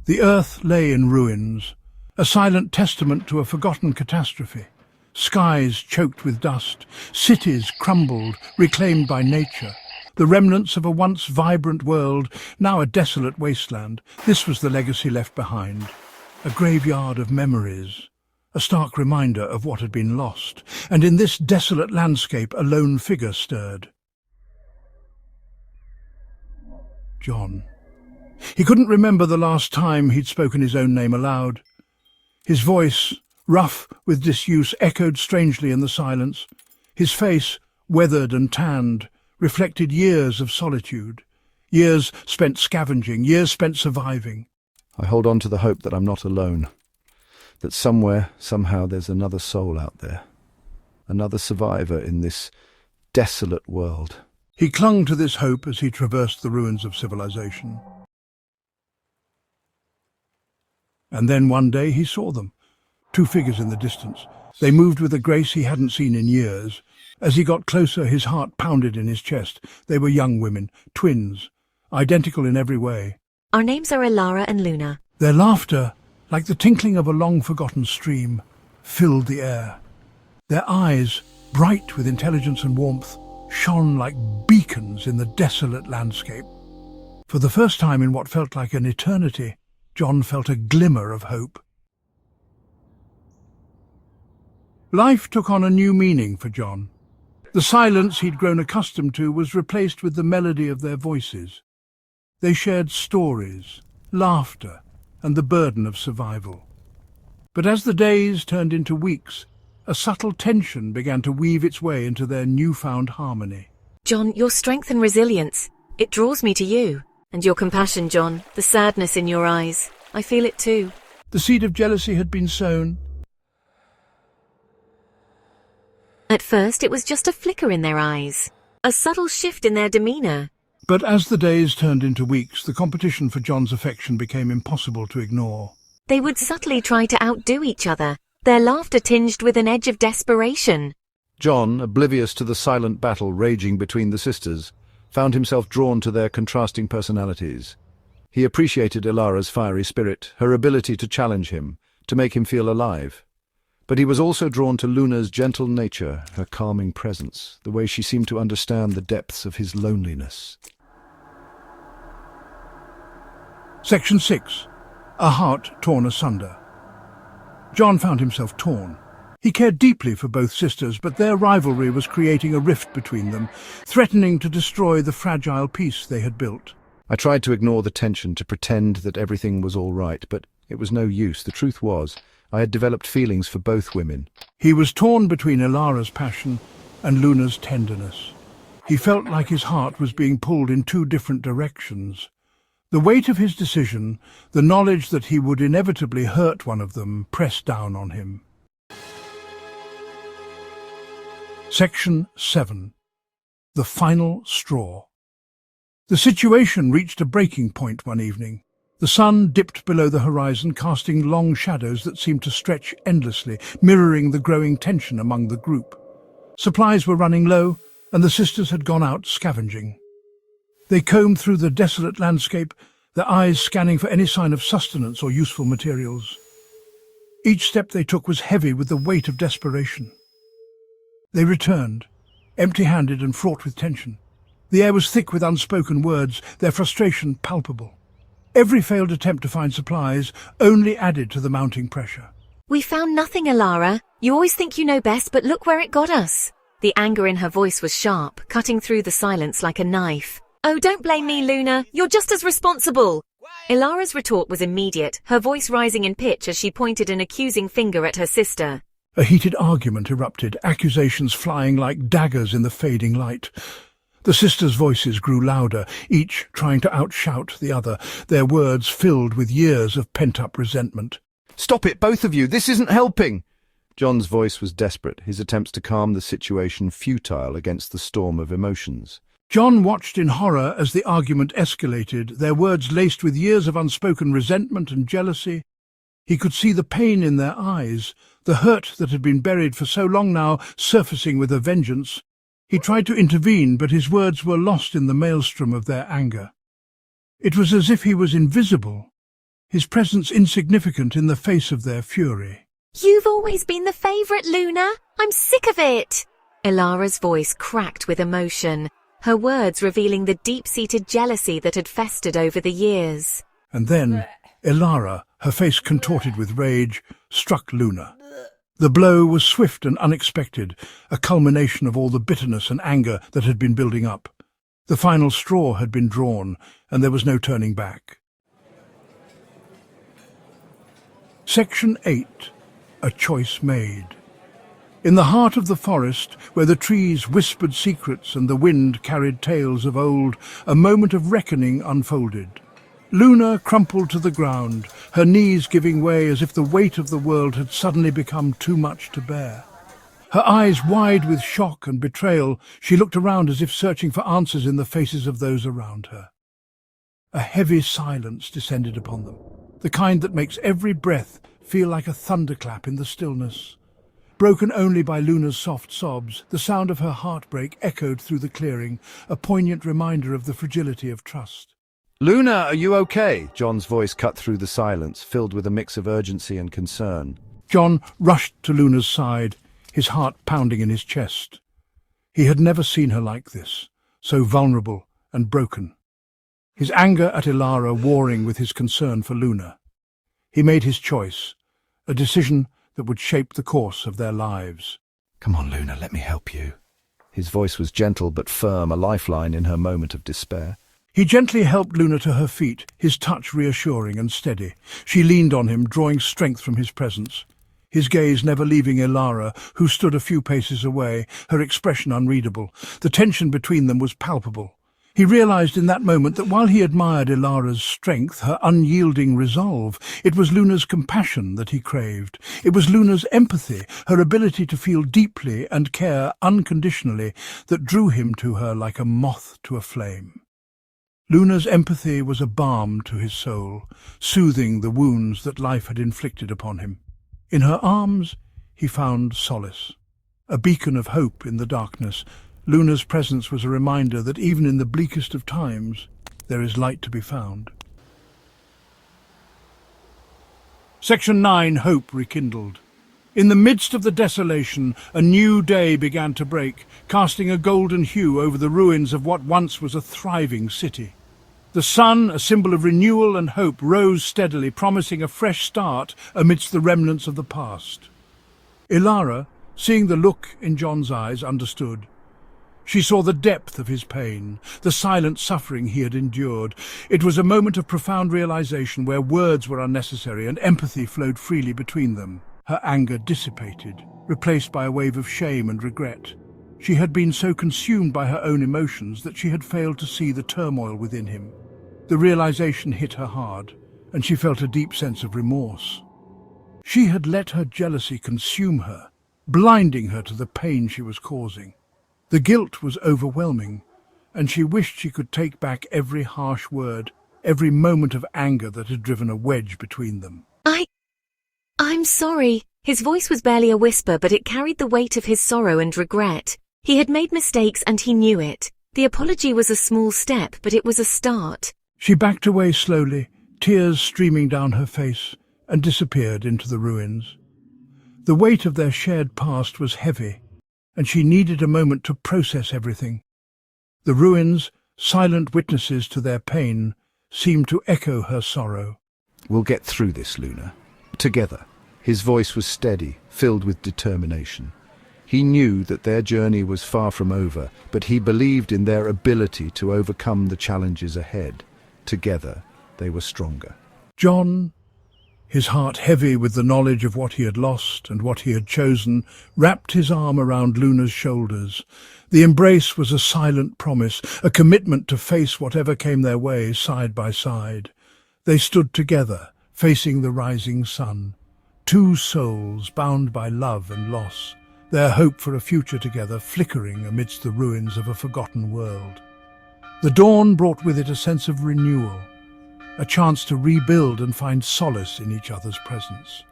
The earth lay in ruins, a silent testament to a forgotten catastrophe. Skies choked with dust, cities crumbled, reclaimed by nature. The remnants of a once vibrant world, now a desolate wasteland. This was the legacy left behind. A graveyard of memories, a stark reminder of what had been lost. And in this desolate landscape, a lone figure stirred. John. He couldn't remember the last time he'd spoken his own name aloud. His voice, rough with disuse, echoed strangely in the silence. His face, weathered and tanned, reflected years of solitude, years spent scavenging, years spent surviving. I hold on to the hope that I'm not alone, that somewhere, somehow, there's another soul out there, another survivor in this desolate world. He clung to this hope as he traversed the ruins of civilization. And then one day he saw them, two figures in the distance. They moved with a grace he hadn't seen in years. As he got closer, his heart pounded in his chest. They were young women, twins, identical in every way. Our names are Elara and Luna. Their laughter, like the tinkling of a long-forgotten stream, filled the air. Their eyes, bright with intelligence and warmth, shone like beacons in the desolate landscape. For the first time in what felt like an eternity, John felt a glimmer of hope. Life took on a new meaning for John. The silence he'd grown accustomed to was replaced with the melody of their voices. They shared stories, laughter, and the burden of survival. But as the days turned into weeks, a subtle tension began to weave its way into their newfound harmony. John, your strength and resilience, it draws me to you. And your compassion, John, the sadness in your eyes, I feel it too. The seed of jealousy had been sown. At first it was just a flicker in their eyes, a subtle shift in their demeanour. But as the days turned into weeks, the competition for John's affection became impossible to ignore. They would subtly try to outdo each other, their laughter tinged with an edge of desperation. John, oblivious to the silent battle raging between the sisters, found himself drawn to their contrasting personalities. He appreciated Elara's fiery spirit, her ability to challenge him, to make him feel alive. But he was also drawn to Luna's gentle nature, her calming presence, the way she seemed to understand the depths of his loneliness. Section 6. A Heart Torn Asunder. John found himself torn. He cared deeply for both sisters, but their rivalry was creating a rift between them, threatening to destroy the fragile peace they had built. I tried to ignore the tension, to pretend that everything was all right, but it was no use. The truth was, I had developed feelings for both women. He was torn between Elara's passion and Luna's tenderness. He felt like his heart was being pulled in two different directions. The weight of his decision, the knowledge that he would inevitably hurt one of them, pressed down on him. Section 7. The Final Straw. The situation reached a breaking point one evening. The sun dipped below the horizon, casting long shadows that seemed to stretch endlessly, mirroring the growing tension among the group. Supplies were running low, and the sisters had gone out scavenging. They combed through the desolate landscape, their eyes scanning for any sign of sustenance or useful materials. Each step they took was heavy with the weight of desperation. They returned, empty-handed and fraught with tension. The air was thick with unspoken words, their frustration palpable. Every failed attempt to find supplies only added to the mounting pressure. We found nothing, Elara. You always think you know best, but look where it got us. The anger in her voice was sharp, cutting through the silence like a knife. Oh, don't blame me, Luna. You're just as responsible. Elara's retort was immediate, her voice rising in pitch as she pointed an accusing finger at her sister. A heated argument erupted, accusations flying like daggers in the fading light. The sisters' voices grew louder, each trying to outshout the other, their words filled with years of pent-up resentment. "Stop it, both of you! This isn't helping!" John's voice was desperate, his attempts to calm the situation futile against the storm of emotions. John watched in horror as the argument escalated, their words laced with years of unspoken resentment and jealousy. He could see the pain in their eyes, the hurt that had been buried for so long now surfacing with a vengeance. He tried to intervene, but his words were lost in the maelstrom of their anger. It was as if he was invisible, his presence insignificant in the face of their fury. You've always been the favourite, Luna. I'm sick of it. Ilara's voice cracked with emotion, her words revealing the deep-seated jealousy that had festered over the years. And then, Ilara, her face contorted with rage, struck Luna. The blow was swift and unexpected, a culmination of all the bitterness and anger that had been building up. The final straw had been drawn, and there was no turning back. Section 8. A Choice Made. In the heart of the forest, where the trees whispered secrets and the wind carried tales of old, a moment of reckoning unfolded. Luna crumpled to the ground, her knees giving way as if the weight of the world had suddenly become too much to bear. Her eyes wide with shock and betrayal, she looked around as if searching for answers in the faces of those around her. A heavy silence descended upon them, the kind that makes every breath feel like a thunderclap in the stillness. Broken only by Luna's soft sobs, the sound of her heartbreak echoed through the clearing, a poignant reminder of the fragility of trust. "Luna, are you okay?" John's voice cut through the silence, filled with a mix of urgency and concern. John rushed to Luna's side, his heart pounding in his chest. He had never seen her like this, so vulnerable and broken. His anger at Ilara warring with his concern for Luna. He made his choice, a decision that would shape the course of their lives. "Come on, Luna, let me help you." His voice was gentle but firm, a lifeline in her moment of despair. He gently helped Luna to her feet, his touch reassuring and steady. She leaned on him, drawing strength from his presence. His gaze never leaving Ilara, who stood a few paces away, her expression unreadable. The tension between them was palpable. He realized in that moment that while he admired Ilara's strength, her unyielding resolve, it was Luna's compassion that he craved. It was Luna's empathy, her ability to feel deeply and care unconditionally, that drew him to her like a moth to a flame. Luna's empathy was a balm to his soul, soothing the wounds that life had inflicted upon him. In her arms he found solace, a beacon of hope in the darkness. Luna's presence was a reminder that even in the bleakest of times, there is light to be found. Section 9. Hope Rekindled. In the midst of the desolation, a new day began to break, casting a golden hue over the ruins of what once was a thriving city. The sun, a symbol of renewal and hope, rose steadily, promising a fresh start amidst the remnants of the past. Ilara, seeing the look in John's eyes, understood. She saw the depth of his pain, the silent suffering he had endured. It was a moment of profound realization where words were unnecessary and empathy flowed freely between them. Her anger dissipated, replaced by a wave of shame and regret. She had been so consumed by her own emotions that she had failed to see the turmoil within him. The realization hit her hard, and she felt a deep sense of remorse. She had let her jealousy consume her, blinding her to the pain she was causing. The guilt was overwhelming, and she wished she could take back every harsh word, every moment of anger that had driven a wedge between them. I'm sorry. His voice was barely a whisper, but it carried the weight of his sorrow and regret. He had made mistakes and he knew it. The apology was a small step, but it was a start. She backed away slowly, tears streaming down her face, and disappeared into the ruins. The weight of their shared past was heavy, and she needed a moment to process everything. The ruins, silent witnesses to their pain, seemed to echo her sorrow. "We'll get through this, Luna. Together." His voice was steady, filled with determination. He knew that their journey was far from over, but he believed in their ability to overcome the challenges ahead. Together, they were stronger. John, his heart heavy with the knowledge of what he had lost and what he had chosen, wrapped his arm around Luna's shoulders. The embrace was a silent promise, a commitment to face whatever came their way side by side. They stood together, facing the rising sun. Two souls bound by love and loss, their hope for a future together flickering amidst the ruins of a forgotten world. The dawn brought with it a sense of renewal, a chance to rebuild and find solace in each other's presence.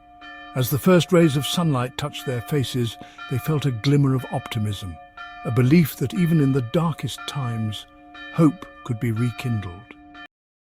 As the first rays of sunlight touched their faces, they felt a glimmer of optimism, a belief that even in the darkest times, hope could be rekindled.